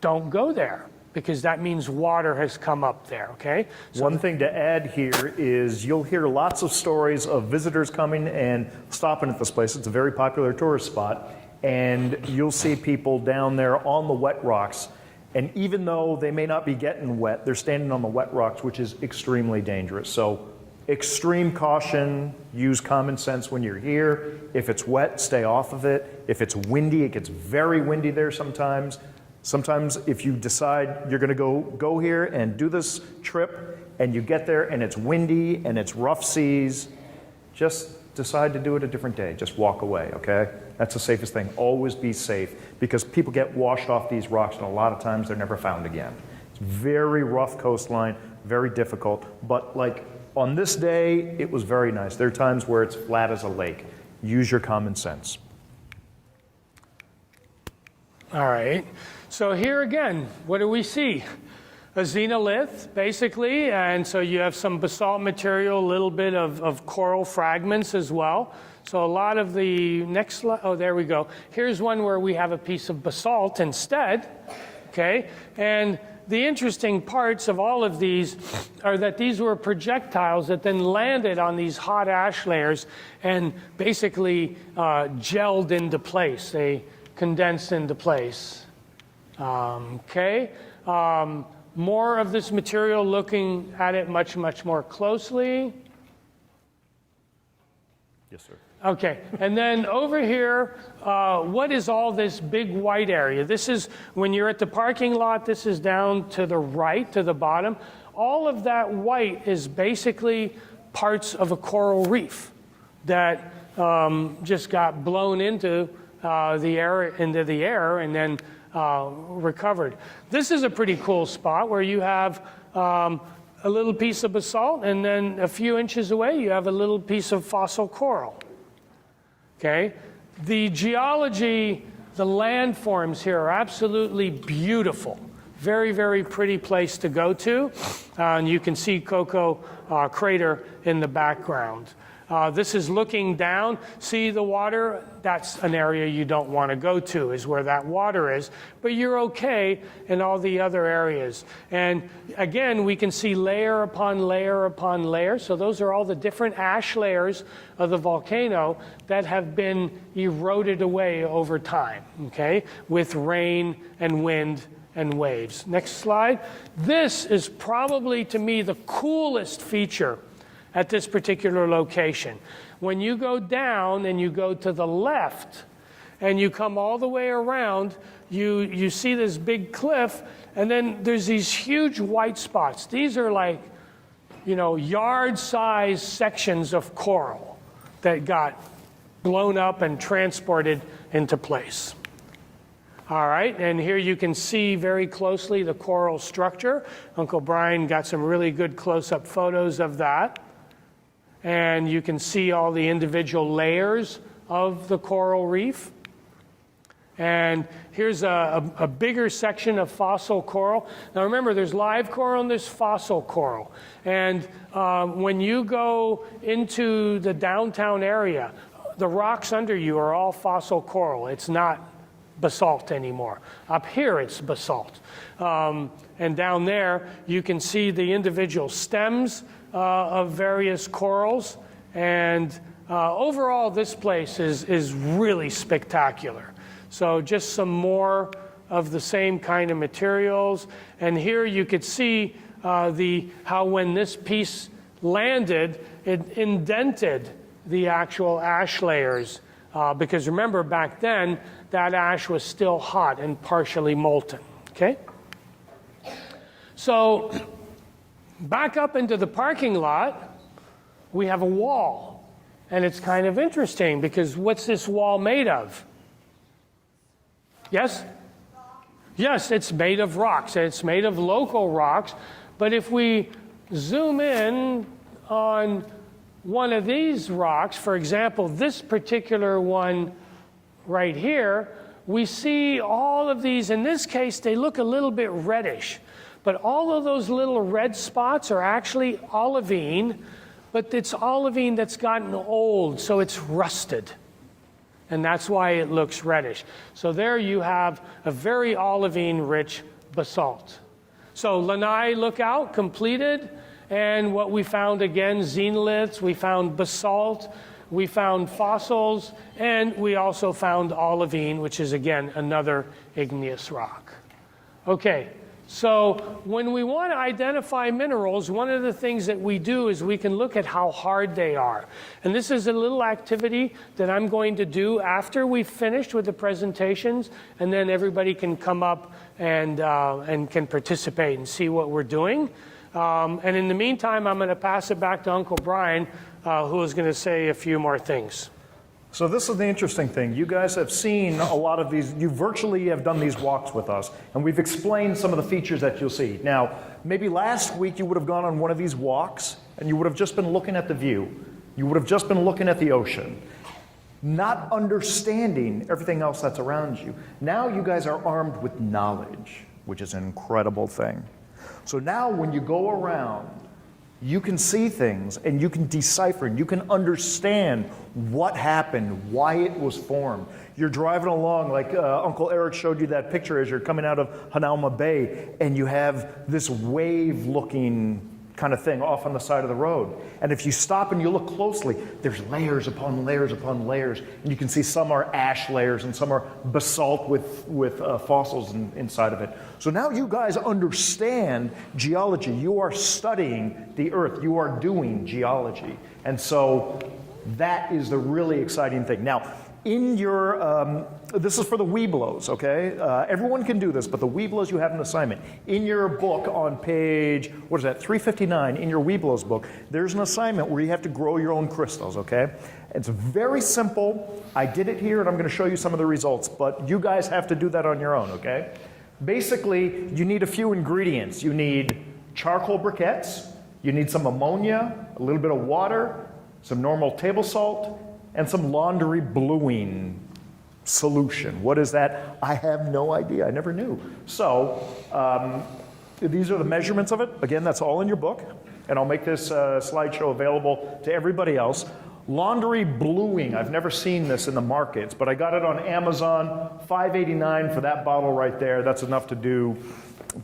don't go there, because that means water has come up there, okay? So one thing to add here is you'll hear lots of stories of visitors coming and stopping at this place. It's a very popular tourist spot, and you'll see people down there on the wet rocks. And even though they may not be getting wet, they're standing on the wet rocks, which is extremely dangerous. So extreme caution, use common sense when you're here. If it's wet, stay off of it. If it's windy, it gets very windy there sometimes. Sometimes if you decide you're gonna go here and do this trip, and you get there and it's windy and it's rough seas, just decide to do it a different day. Just walk away, okay? That's the safest thing. Always be safe, because people get washed off these rocks, and a lot of times they're never found again. It's very rough coastline, very difficult, but like on this day, it was very nice. There are times where it's flat as a lake. Use your common sense. all right. So here again, what do we see? A xenolith, basically, and so you have some basalt material, a little bit of coral fragments as well. So a lot of the next slide, oh, there we go. Here's one where we have a piece of basalt instead, okay? And the interesting parts of all of these are that these were projectiles that then landed on these hot ash layers and basically gelled into place. They condensed into place, okay? More of this material, looking at it much, much more closely. Yes, sir. Okay, and then over here, what is all this big white area? This is, when you're at the parking lot, this is down to the right, to the bottom. All of that white is basically parts of a coral reef that just got blown into the air, and then recovered. This is a pretty cool spot where you have a little piece of basalt, and then a few inches away you have a little piece of fossil coral. Okay? The geology, the landforms here are absolutely beautiful. Very, very pretty place to go to. And you can see Coco Crater in the background. This is looking down. See the water? That's an area you don't want to go to, is where that water is. But you're okay in all the other areas. And again, we can see layer upon layer upon layer. So those are all the different ash layers of the volcano that have been eroded away over time, okay, with rain and wind and waves. Next slide. This is probably, to me, the coolest feature at this particular location. When you go down and you go to the left and you come all the way around, you see this big cliff, and then there's these huge white spots. These are like, yard-sized sections of coral that got blown up and transported into place. All right, and here you can see very closely the coral structure. Uncle Brian got some really good close-up photos of that. And you can see all the individual layers of the coral reef. And here's a bigger section of fossil coral. Now remember, there's live coral and there's fossil coral. And when you go into the downtown area, the rocks under you are all fossil coral. It's not basalt anymore. Up here, it's basalt. And down there, you can see the individual stems of various corals, and overall this place is really spectacular. So just some more of the same kind of materials, and here you could see how when this piece landed, it indented the actual ash layers, because remember back then that ash was still hot and partially molten. Okay, so Back up into the parking lot, we have a wall. And it's kind of interesting because what's this wall made of? Yes? Yes, it's made of rocks. It's made of local rocks. But if we zoom in on one of these rocks, for example, this particular one right here, we see all of these. In this case, they look a little bit reddish. But all of those little red spots are actually olivine, but it's olivine that's gotten old, so it's rusted. And that's why it looks reddish. So there you have a very olivine-rich basalt. So Lanai Lookout completed, and what we found again, xenoliths, we found basalt, we found fossils, and we also found olivine, which is again another igneous rock. Okay, so when we want to identify minerals, one of the things that we do is we can look at how hard they are. And this is a little activity that I'm going to do after we've finished with the presentations, and then everybody can come up and can participate and see what we're doing. And in the meantime, I'm going to pass it back to Uncle Brian, who is going to say a few more things. So this is the interesting thing. You guys have seen a lot of these, you virtually have done these walks with us, and we've explained some of the features that you'll see. Now, maybe last week you would have gone on one of these walks, and you would have just been looking at the view. You would have just been looking at the ocean, not understanding everything else that's around you. Now you guys are armed with knowledge, which is an incredible thing. So now when you go around, you can see things and you can decipher and you can understand what happened, why it was formed. You're driving along, like Uncle Eric showed you that picture as you're coming out of Hanauma Bay, and you have this wave-looking kind of thing off on the side of the road. And if you stop and you look closely, there's layers upon layers upon layers. And you can see some are ash layers and some are basalt with fossils inside of it. So now you guys understand geology. You are studying the earth. You are doing geology. And so that is the really exciting thing. Now, in your, this is for the Webelos, okay? Everyone can do this, but the Webelos, you have an assignment. In your book on page, what is that, 359, in your Webelos book, there's an assignment where you have to grow your own crystals, okay? It's very simple. I did it here, and I'm going to show you some of the results, but you guys have to do that on your own, okay? Basically, you need a few ingredients. You need charcoal briquettes, you need some ammonia, a little bit of water, some normal table salt, and some laundry bluing solution. What is that? I have no idea. I never knew. So these are the measurements of it. Again, that's all in your book. And I'll make this slideshow available to everybody else. Laundry bluing. I've never seen this in the markets, but I got it on Amazon. $5.89 for that bottle right there. That's enough to do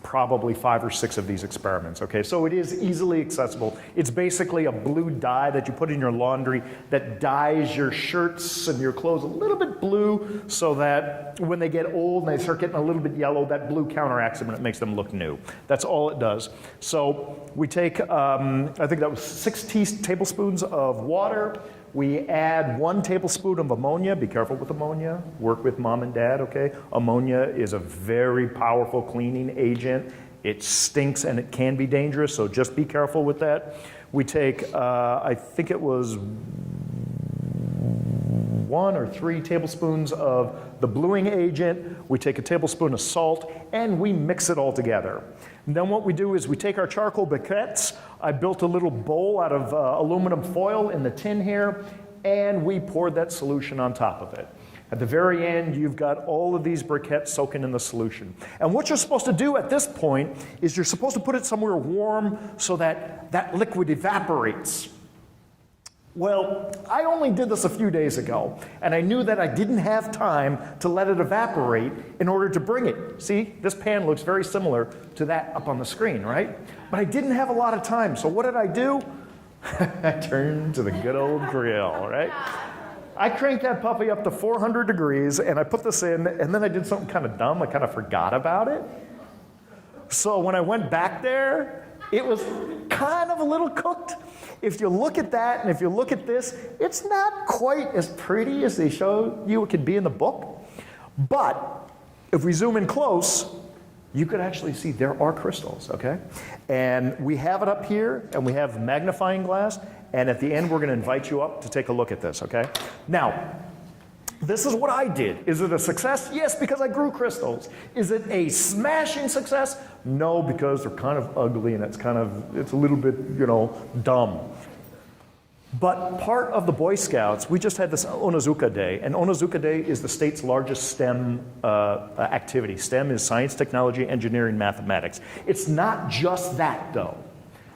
probably 5 or 6 of these experiments, okay? So it is easily accessible. It's basically a blue dye that you put in your laundry that dyes your shirts and your clothes a little bit blue so that when they get old and they start getting a little bit yellow, that blue counteracts them and it makes them look new. That's all it does. So we take, I think that was 6 tablespoons of water. We add 1 tablespoon of ammonia. Be careful with ammonia. Work with mom and dad, okay? Ammonia is a very powerful cleaning agent. It stinks and it can be dangerous, so just be careful with that. We take, I think it was 1 or 3 tablespoons of the bluing agent. We take a tablespoon of salt, and we mix it all together. And then what we do is we take our charcoal briquettes. I built a little bowl out of aluminum foil in the tin here, and we poured that solution on top of it. At the very end, you've got all of these briquettes soaking in the solution. And what you're supposed to do at this point is you're supposed to put it somewhere warm so that that liquid evaporates. Well, I only did this a few days ago, and I knew that I didn't have time to let it evaporate in order to bring it. See, this pan looks very similar to that up on the screen, right? But I didn't have a lot of time, so what did I do? I turned to the good old grill, right? I cranked that puppy up to 400 degrees, and I put this in, and then I did something kind of dumb. I kind of forgot about it. So when I went back there, it was kind of a little cooked. If you look at that and if you look at this, it's not quite as pretty as they show you it could be in the book. But if we zoom in close, you could actually see there are crystals, okay? And we have it up here, and we have magnifying glass, and at the end we're gonna invite you up to take a look at this, okay? Now, this is what I did. Is it a success? Yes, because I grew crystals. Is it a smashing success? No, because they're kind of ugly and it's a little bit, dumb. But part of the Boy Scouts, we just had this Onizuka Day, and Onizuka Day is the state's largest STEM activity. STEM is science, technology, engineering, mathematics. It's not just that, though.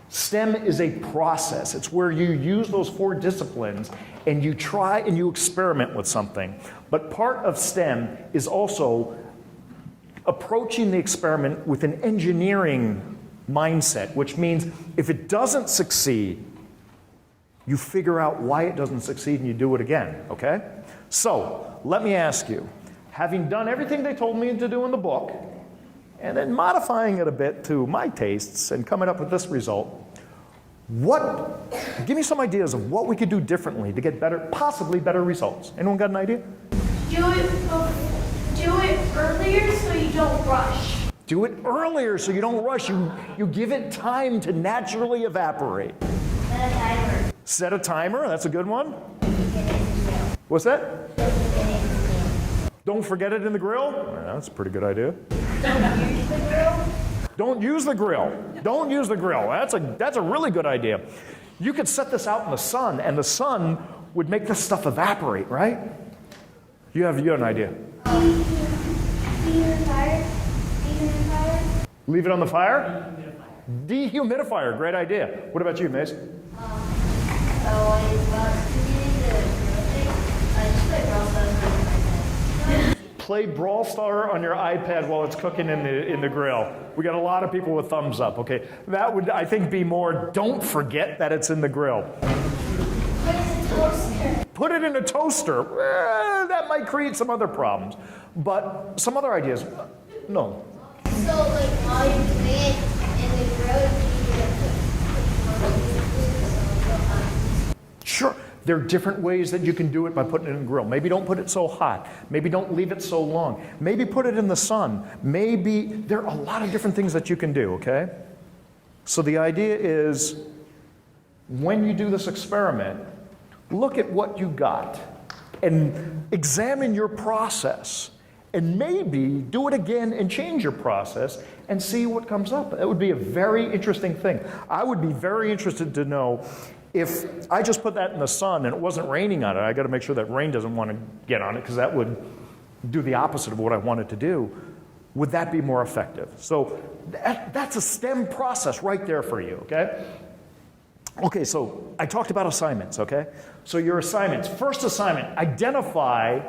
STEM is a process. It's where you use those 4 disciplines and you try and you experiment with something. But part of STEM is also approaching the experiment with an engineering mindset, which means if it doesn't succeed, you figure out why it doesn't succeed and you do it again, okay? So, let me ask you, having done everything they told me to do in the book, and then modifying it a bit to my tastes and coming up with this result, give me some ideas of what we could do differently to get better, possibly better results. Anyone got an idea? Do it earlier so you don't rush. Do it earlier so you don't rush. You give it time to naturally evaporate. Set a timer. Set a timer, that's a good one. What's that? Don't forget it in the grill? Yeah, that's a pretty good idea. Don't use the grill. Don't use the grill. That's a really good idea. You could set this out in the sun, and the sun would make this stuff evaporate, right? You have an idea. Leave it on the fire? Dehumidifier, great idea. What about you, Mace? Play Brawl Star on your iPad while it's cooking in the grill. We got a lot of people with thumbs up, okay? That would, I think, be more, don't forget that it's in the grill. Put it in a toaster. That might create some other problems. But some other ideas. No. So, while you're doing it in the grill, Sure. There are different ways that you can do it by putting it in the grill. Maybe don't put it so hot. Maybe don't leave it so long. Maybe put it in the sun. Maybe there are a lot of different things that you can do, okay? So the idea is when you do this experiment, look at what you got and examine your process. And maybe do it again and change your process and see what comes up. That would be a very interesting thing. I would be very interested to know if I just put that in the sun and it wasn't raining on it. I got to make sure that rain doesn't want to get on it because that would do the opposite of what I wanted to do. Would that be more effective? So that's a STEM process right there for you, okay? Okay, so I talked about assignments, okay? So your assignments. First assignment, identify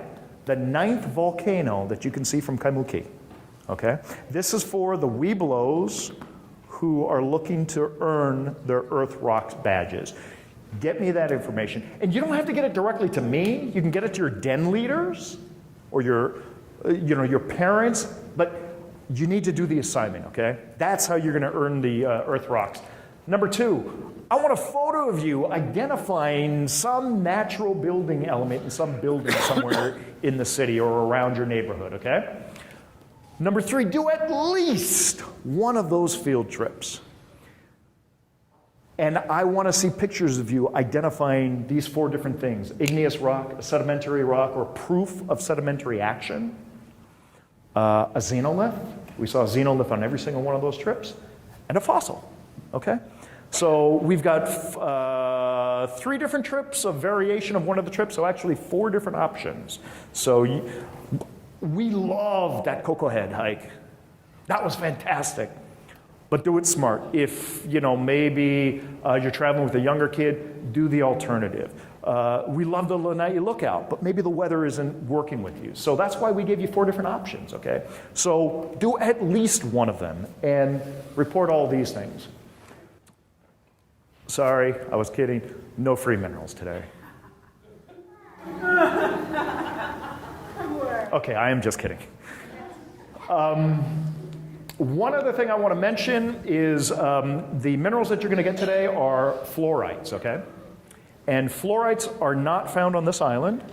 the 9th volcano that you can see from Kaimuki, okay? This is for the Webelos who are looking to earn their Earth Rocks badges. Get me that information. And you don't have to get it directly to me. You can get it to your den leaders or your parents, but you need to do the assignment, okay? That's how you're gonna earn the Earth Rocks. Number 2, I want a photo of you identifying some natural building element in some building somewhere in the city or around your neighborhood, okay? Number 3, do at least one of those field trips. And I want to see pictures of you identifying these 4 different things: igneous rock, a sedimentary rock, or proof of sedimentary action, a xenolith. We saw a xenolith on every single one of those trips, and a fossil, okay? So we've got 3 different trips, a variation of one of the trips, so actually 4 different options. So we loved that Cocoa Head hike. That was fantastic. But do it smart. If, maybe you're traveling with a younger kid, do the alternative. We love the Lanai Lookout, but maybe the weather isn't working with you. So that's why we gave you 4 different options, okay? So do at least one of them and report all these things. Sorry, I was kidding. No free minerals today. Okay, I am just kidding. One other thing I want to mention is the minerals that you're going to get today are fluorites, okay? And fluorites are not found on this island.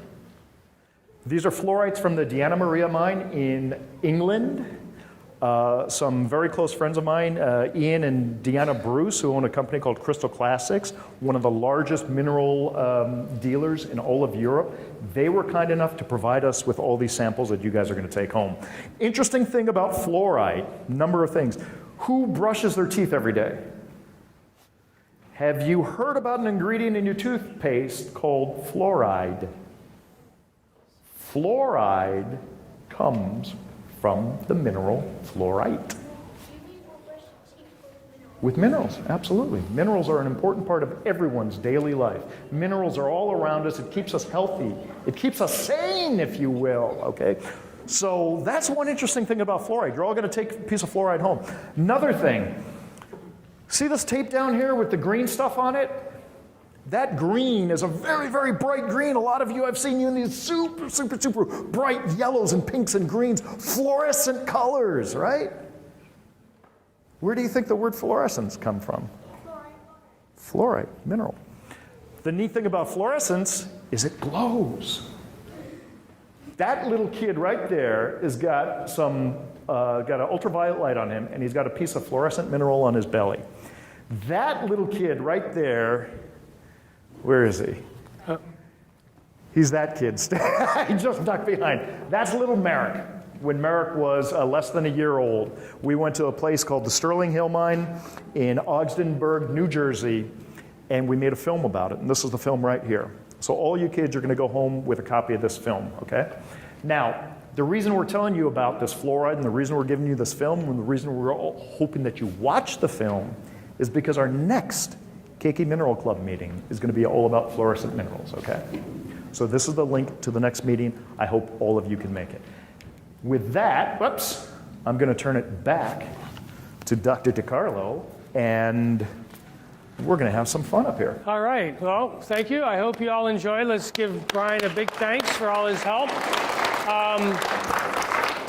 These are fluorites from the Diana Maria mine in England. Some very close friends of mine, Ian and Deanna Bruce, who own a company called Crystal Classics, one of the largest mineral dealers in all of Europe. They were kind enough to provide us with all these samples that you guys are going to take home. Interesting thing about fluoride, number of things. Who brushes their teeth every day? Have you heard about an ingredient in your toothpaste called fluoride? Fluoride comes from the mineral fluorite. With minerals, absolutely. Minerals are an important part of everyone's daily life. Minerals are all around us. It keeps us healthy. It keeps us sane, if you will, okay? So that's one interesting thing about fluoride. You're all going to take a piece of fluoride home. Another thing, see this tape down here with the green stuff on it? That green is a very, very bright green. A lot of you, I've seen you in these super, super, super bright yellows and pinks and greens, fluorescent colors, right? Where do you think the word fluorescence come from? Fluoride, mineral. The neat thing about fluorescence is it glows. That little kid right there has got got an ultraviolet light on him, and he's got a piece of fluorescent mineral on his belly. That little kid right there, where is he? He's that kid. He just ducked behind. That's little Merrick. When Merrick was less than a year old, we went to a place called the Sterling Hill Mine in Ogdenburg, New Jersey, and we made a film about it. And this is the film right here. So all you kids are going to go home with a copy of this film, okay? Now, the reason we're telling you about this fluoride and the reason we're giving you this film and the reason we're all hoping that you watch the film is because our next Keiki Mineral Club meeting is going to be all about fluorescent minerals, okay? So this is the link to the next meeting. I hope all of you can make it. With that, whoops, I'm going to turn it back to Dr. DiCarlo, and we're going to have some fun up here. All right. Well, thank you. I hope you all enjoy. Let's give Brian a big thanks for all his help.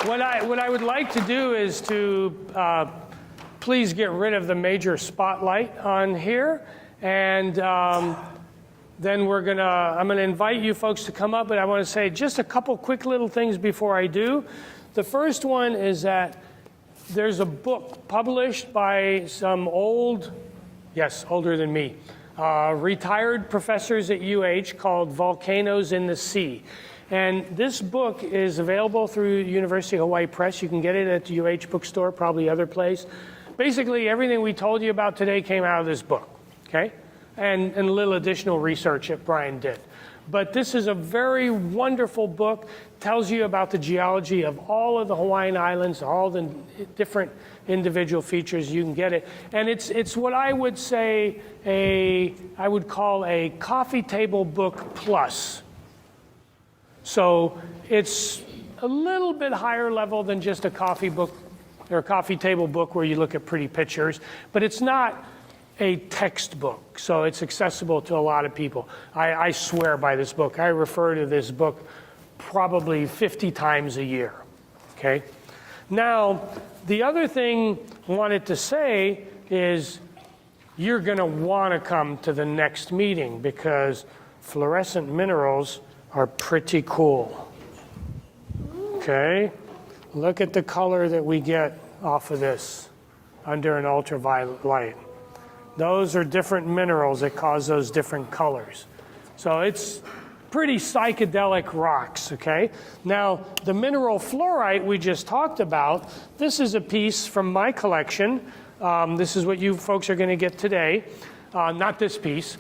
What I would like to do is to please get rid of the major spotlight on here, and then I'm going to invite you folks to come up, but I want to say just a couple quick little things before I do. The first one is that there's a book published by some older than me, retired professors at UH called Volcanoes in the Sea. And this book is available through University of Hawaii Press. You can get it at the UH bookstore, probably other place. Basically, everything we told you about today came out of this book, okay? And a little additional research that Brian did. But this is a very wonderful book, tells you about the geology of all of the Hawaiian Islands, all the different individual features. You can get it. And it's what I would say I would call a coffee table book plus. So it's a little bit higher level than just a coffee book or a coffee table book where you look at pretty pictures, but it's not a textbook, so it's accessible to a lot of people. I swear by this book. I refer to this book probably 50 times a year, okay? Now, the other thing I wanted to say is you're going to want to come to the next meeting because fluorescent minerals are pretty cool, okay? Look at the color that we get off of this under an ultraviolet light. Those are different minerals that cause those different colors. So it's pretty psychedelic rocks, okay? Now, the mineral fluorite we just talked about, this is a piece from my collection. This is what you folks are going to get today. Not this piece.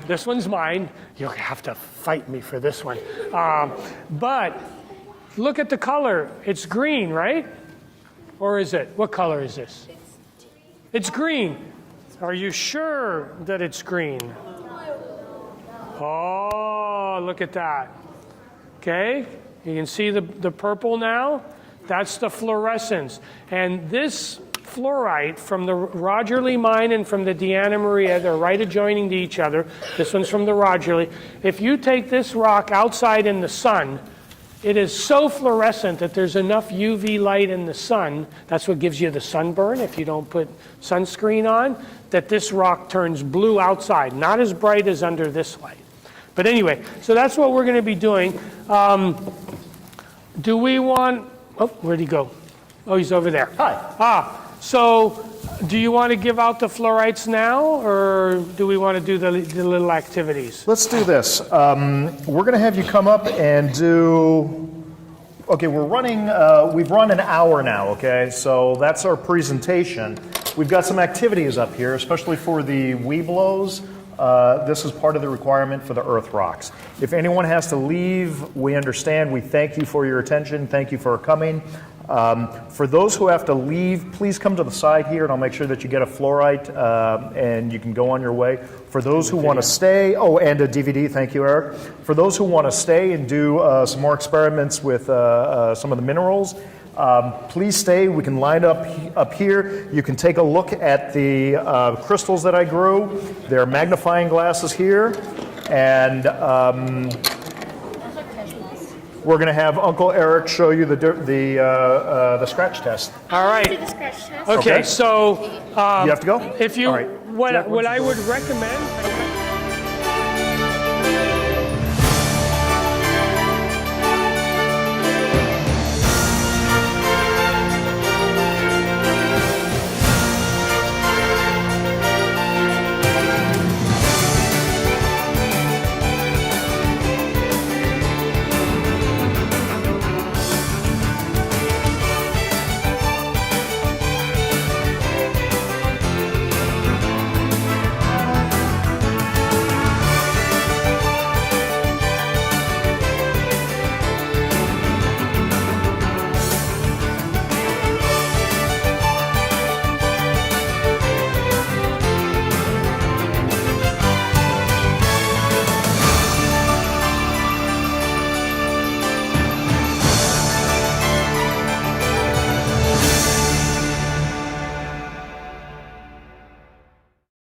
This one's mine. You'll have to fight me for this one. But look at the color. It's green, right? Or is it? What color is this? It's green. Are you sure that it's green? Oh, look at that. Okay, you can see the purple now. That's the fluorescence. And this fluorite from the Roger Lee mine and from the Deanna Maria, they're right adjoining to each other. This one's from the Roger Lee. If you take this rock outside in the sun, it is so fluorescent that there's enough UV light in the sun, that's what gives you the sunburn if you don't put sunscreen on, that this rock turns blue outside, not as bright as under this light. But anyway, so that's what we're going to be doing. Do we want, oh, where'd he go? Oh, he's over there. Hi. So do you want to give out the fluorites now, or do we want to do the little activities? Let's do this. We're going to have you come up and do. Okay, we've run an hour now, okay? So that's our presentation. We've got some activities up here, especially for the Weeblos. This is part of the requirement for the Earth Rocks. If anyone has to leave, we understand. We thank you for your attention. Thank you for coming. For those who have to leave, please come to the side here and I'll make sure that you get a fluorite and you can go on your way. For those who want to stay, oh, and a DVD, thank you, Eric. For those who want to stay and do some more experiments with some of the minerals, please stay. We can line up here. You can take a look at the crystals that I grew. There are magnifying glasses here. And we're going to have Uncle Eric show you the scratch test. All right. Do the scratch test. Okay, Okay. so You have to go? if you, All right. what I would recommend.